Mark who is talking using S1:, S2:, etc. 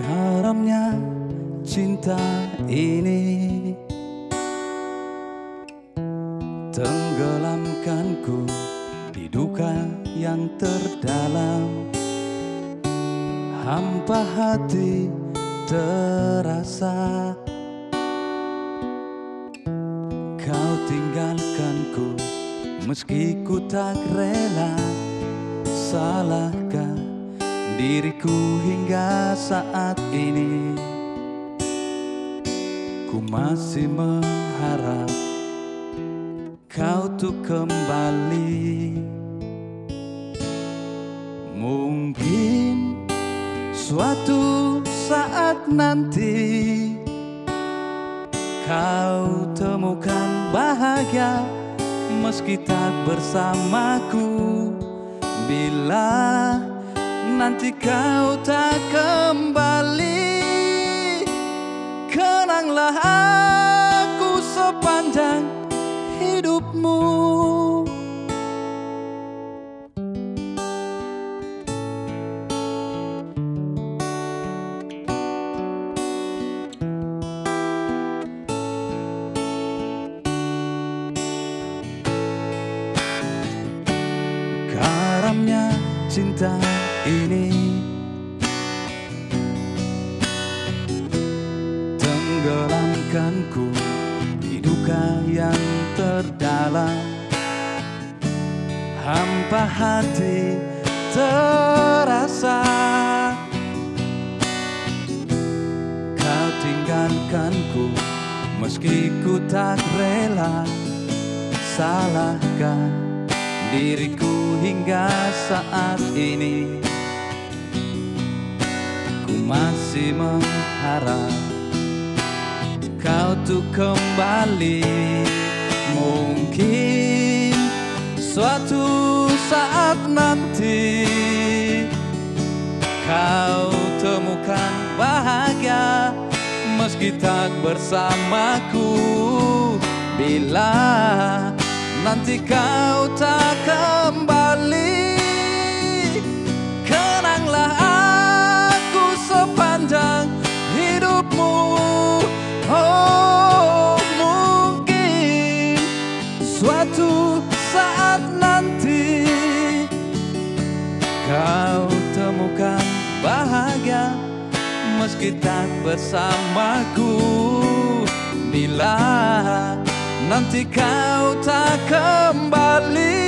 S1: Karamnya cinta ini tenggelamkanku di duka yang terdalam. Hampa hati terasa, kau tinggalkanku meski ku tak rela. Salahkah diriku hingga saat ini? Ku masih mengharap kau tuh kembali. Mungkin suatu saat nanti kau temukan bahagia meski tak bersamaku. Bila nanti kau tak kembali, kenanglah aku sepanjang hidupmu. Karamnya cinta ini tenggelamkanku di duka yang terdalam. Hampa hati terasa, kau tinggalkanku meski ku tak rela. Salahkah diriku hingga saat ini? Ku masih mengharap kau tuh kembali. Mungkin suatu saat nanti kau temukan bahagia meski tak bersamaku. Bila nanti kau tak kembali, kenanglah aku sepanjang hidupmu. Oh, mungkin suatu saat nanti kau temukan bahagia meski tak bersamaku. Bila nanti kau tak kembali,